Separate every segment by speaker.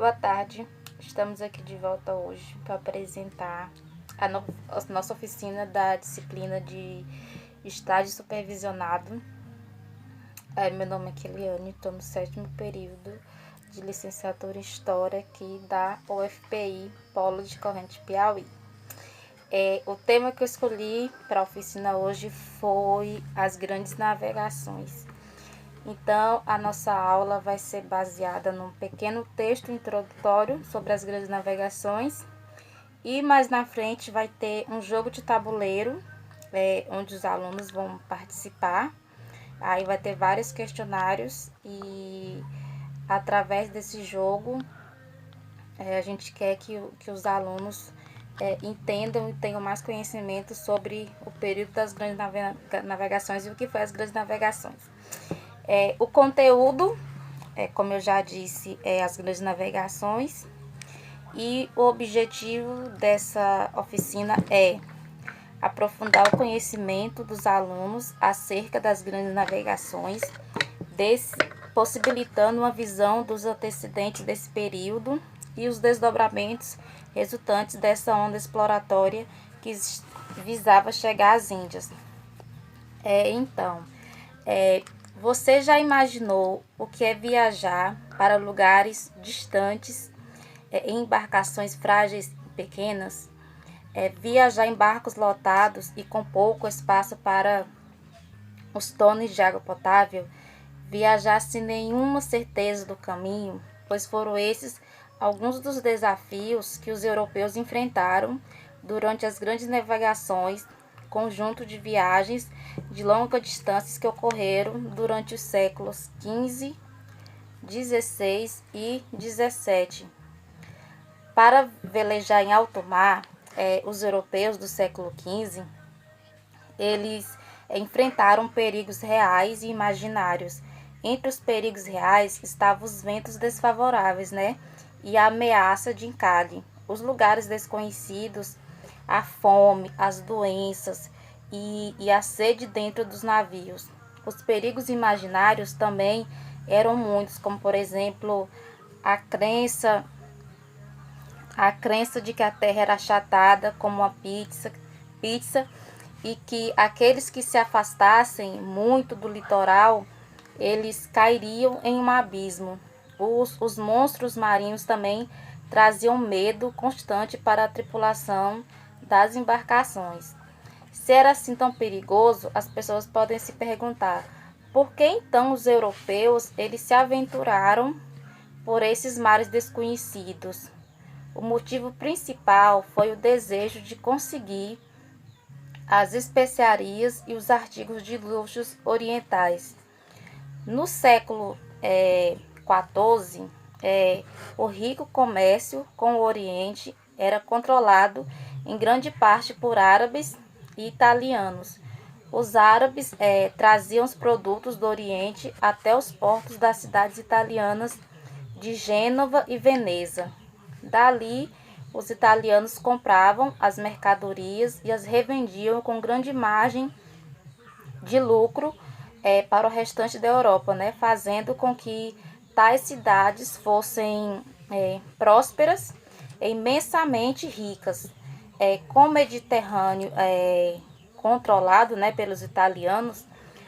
Speaker 1: Boa tarde, estamos aqui de volta hoje para apresentar a nossa oficina da disciplina de estágio supervisionado. Meu nome é Keliane, estou no 7º período de licenciatura em História aqui da UFPI, Polo de Corrente Piauí. O tema que eu escolhi para a oficina hoje foi as grandes navegações. Então, a nossa aula vai ser baseada num pequeno texto introdutório sobre as grandes navegações e mais na frente vai ter um jogo de tabuleiro, onde os alunos vão participar. Aí vai ter vários questionários e através desse jogo a gente quer que os alunos entendam e tenham mais conhecimento sobre o período das grandes navegações e o que foi as grandes navegações. O conteúdo, como eu já disse, é as grandes navegações, e o objetivo dessa oficina é aprofundar o conhecimento dos alunos acerca das grandes navegações, possibilitando uma visão dos antecedentes desse período e os desdobramentos resultantes dessa onda exploratória que visava chegar às Índias. Você já imaginou o que é viajar para lugares distantes em embarcações frágeis e pequenas? Viajar em barcos lotados e com pouco espaço para os tones de água potável? Viajar sem nenhuma certeza do caminho? Pois foram esses alguns dos desafios que os europeus enfrentaram durante as grandes navegações, conjunto de viagens de longa distância que ocorreram durante os séculos XV, XVI e XVII. Para velejar em alto mar, os europeus do século XV, eles enfrentaram perigos reais e imaginários. Entre os perigos reais estavam os ventos desfavoráveis, e a ameaça de encalhe, os lugares desconhecidos, a fome, as doenças e a sede dentro dos navios. Os perigos imaginários também eram muitos, como por exemplo a crença de que a terra era achatada como uma pizza e que aqueles que se afastassem muito do litoral, eles cairiam em um abismo. Os monstros marinhos também traziam medo constante para a tripulação das embarcações. Se era assim tão perigoso, as pessoas podem se perguntar: por que então os europeus eles se aventuraram por esses mares desconhecidos? O motivo principal foi o desejo de conseguir as especiarias e os artigos de luxo orientais. No século XIV, o rico comércio com o Oriente era controlado em grande parte por árabes e italianos. Os árabes traziam os produtos do Oriente até os portos das cidades italianas de Gênova e Veneza. Dali, os italianos compravam as mercadorias e as revendiam com grande margem de lucro para o restante da Europa, fazendo com que tais cidades fossem prósperas e imensamente ricas. Com o Mediterrâneo controlado pelos italianos,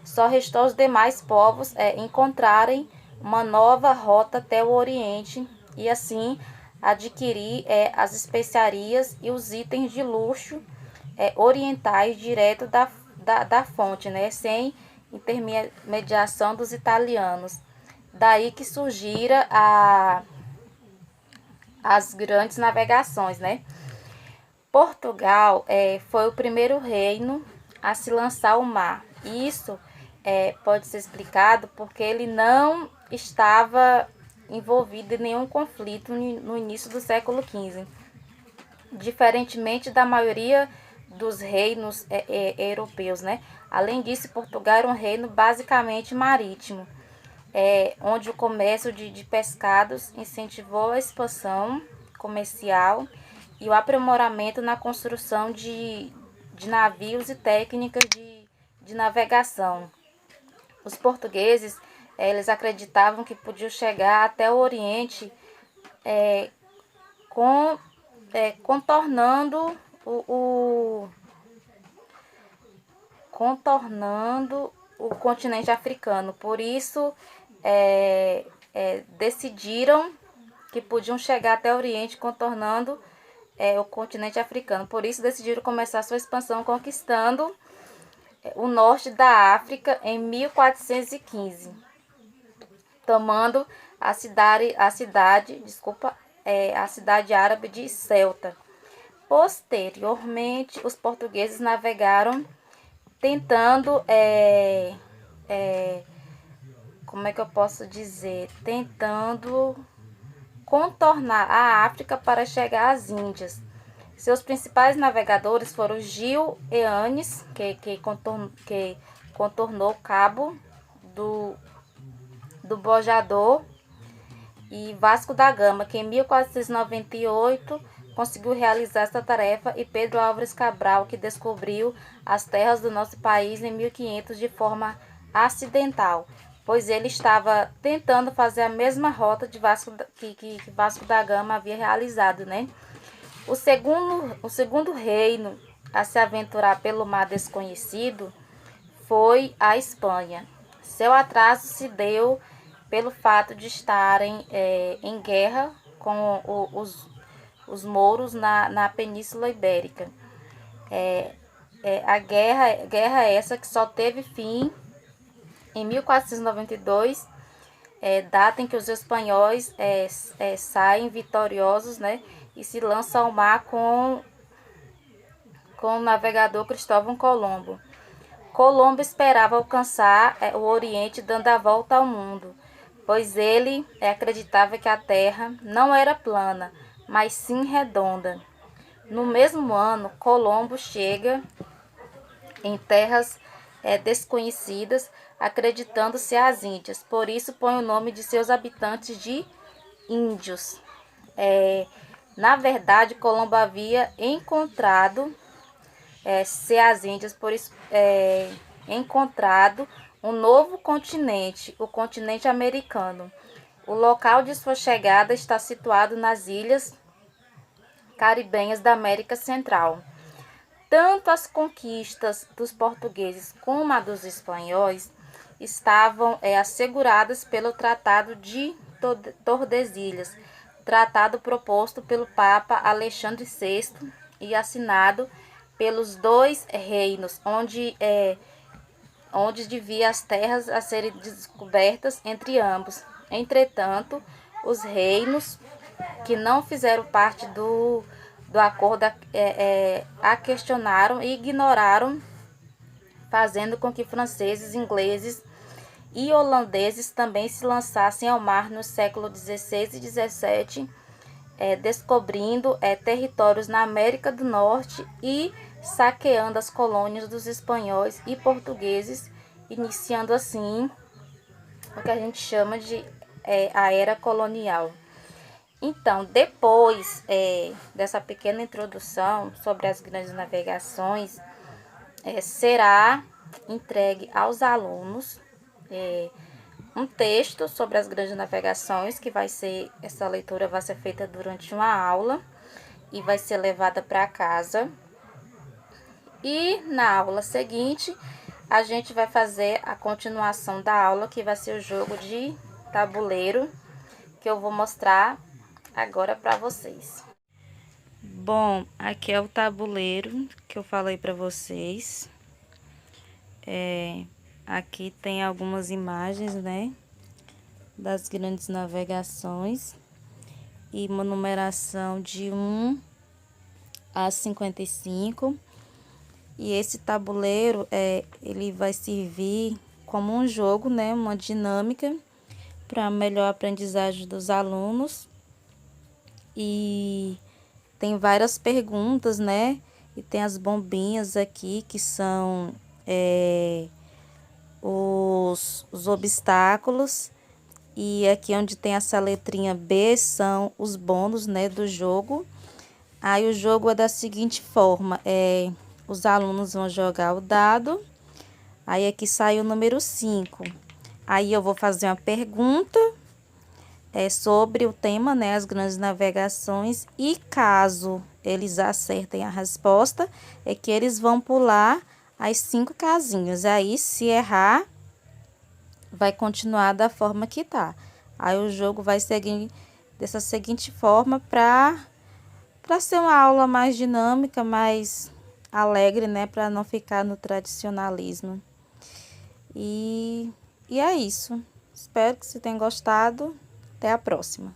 Speaker 1: só restou aos demais povos encontrarem uma nova rota até o Oriente e assim adquirir as especiarias e os itens de luxo orientais direto da fonte, sem intermediação dos italianos. Daí que surgiram as grandes navegações, Portugal foi o primeiro reino a se lançar ao mar. Isso pode ser explicado porque ele não estava envolvido em nenhum conflito no início do século XV. Diferentemente da maioria dos reinos europeus, Além disso, Portugal era um reino basicamente marítimo, onde o comércio de pescados incentivou a expansão comercial e o aprimoramento na construção de navios e técnicas de navegação. Os portugueses eles acreditavam que podiam chegar até o Oriente contornando contornando o continente africano. Por isso, decidiram que podiam chegar até o Oriente contornando o continente africano. Por isso, decidiram começar sua expansão conquistando o norte da África em 1415, tomando a cidade árabe de Ceuta. Posteriormente, os portugueses navegaram tentando, como é que eu posso dizer? Tentando contornar a África para chegar às Índias. Seus principais navegadores foram Gil Eanes, que contornou o Cabo do Bojador, e Vasco da Gama, que em 1498 conseguiu realizar essa tarefa, e Pedro Álvares Cabral, que descobriu as terras do nosso país em 1500 de forma acidental, pois ele estava tentando fazer a mesma rota que Vasco da Gama havia realizado, né? O segundo reino a se aventurar pelo mar desconhecido foi a Espanha. Seu atraso se deu pelo fato de estarem em guerra com os mouros na Península Ibérica. A guerra essa que só teve fim em 1492, data em que os espanhóis saem vitoriosos, né, e se lançam ao mar com o navegador Cristóvão Colombo. Colombo esperava alcançar o Oriente dando a volta ao mundo, pois ele acreditava que a Terra não era plana, mas sim redonda. No mesmo ano, Colombo chega em terras desconhecidas, acreditando-se às Índias. Por isso, põe o nome de seus habitantes de índios. Na verdade, Colombo havia encontrado as Índias, por isso encontrado um novo continente, o continente americano. O local de sua chegada está situado nas ilhas caribenhas da América Central. Tanto as conquistas dos portugueses como a dos espanhóis estavam asseguradas pelo Tratado de Tordesilhas, tratado proposto pelo Papa Alexandre VI e assinado pelos dois reinos, onde divide as terras a serem descobertas entre ambos. Entretanto, os reinos que não fizeram parte do acordo a questionaram e ignoraram, fazendo com que franceses, ingleses e holandeses também se lançassem ao mar no século XVI e XVII, descobrindo territórios na América do Norte e saqueando as colônias dos espanhóis e portugueses, iniciando assim o que a gente chama de a era colonial. Então, depois dessa pequena introdução sobre as grandes navegações, será entregue aos alunos um texto sobre as grandes navegações, que essa leitura vai ser feita durante uma aula e vai ser levada para casa. E na aula seguinte, a gente vai fazer a continuação da aula, que vai ser o jogo de tabuleiro, que eu vou mostrar agora para vocês. Bom, aqui é o tabuleiro que eu falei para vocês. Aqui tem algumas imagens, né, das grandes navegações e uma numeração de 1 a 55. E esse tabuleiro ele vai servir como um jogo, né, uma dinâmica para melhor aprendizagem dos alunos. E tem várias perguntas, né? E tem as bombinhas aqui, que são os obstáculos. E aqui onde tem essa letrinha B são os bônus, né, do jogo. Aí o jogo é da seguinte forma: os alunos vão jogar o dado. Aí aqui sai o número 5. Aí eu vou fazer uma pergunta. sobre o tema, né, as grandes navegações, e caso eles acertem a resposta, é que eles vão pular as 5 casinhas. Aí, se errar, vai continuar da forma que tá. Aí o jogo vai seguir dessa seguinte forma para ser uma aula mais dinâmica, mais alegre, né, para não ficar no tradicionalismo. E é isso. Espero que você tenha gostado. Até a próxima.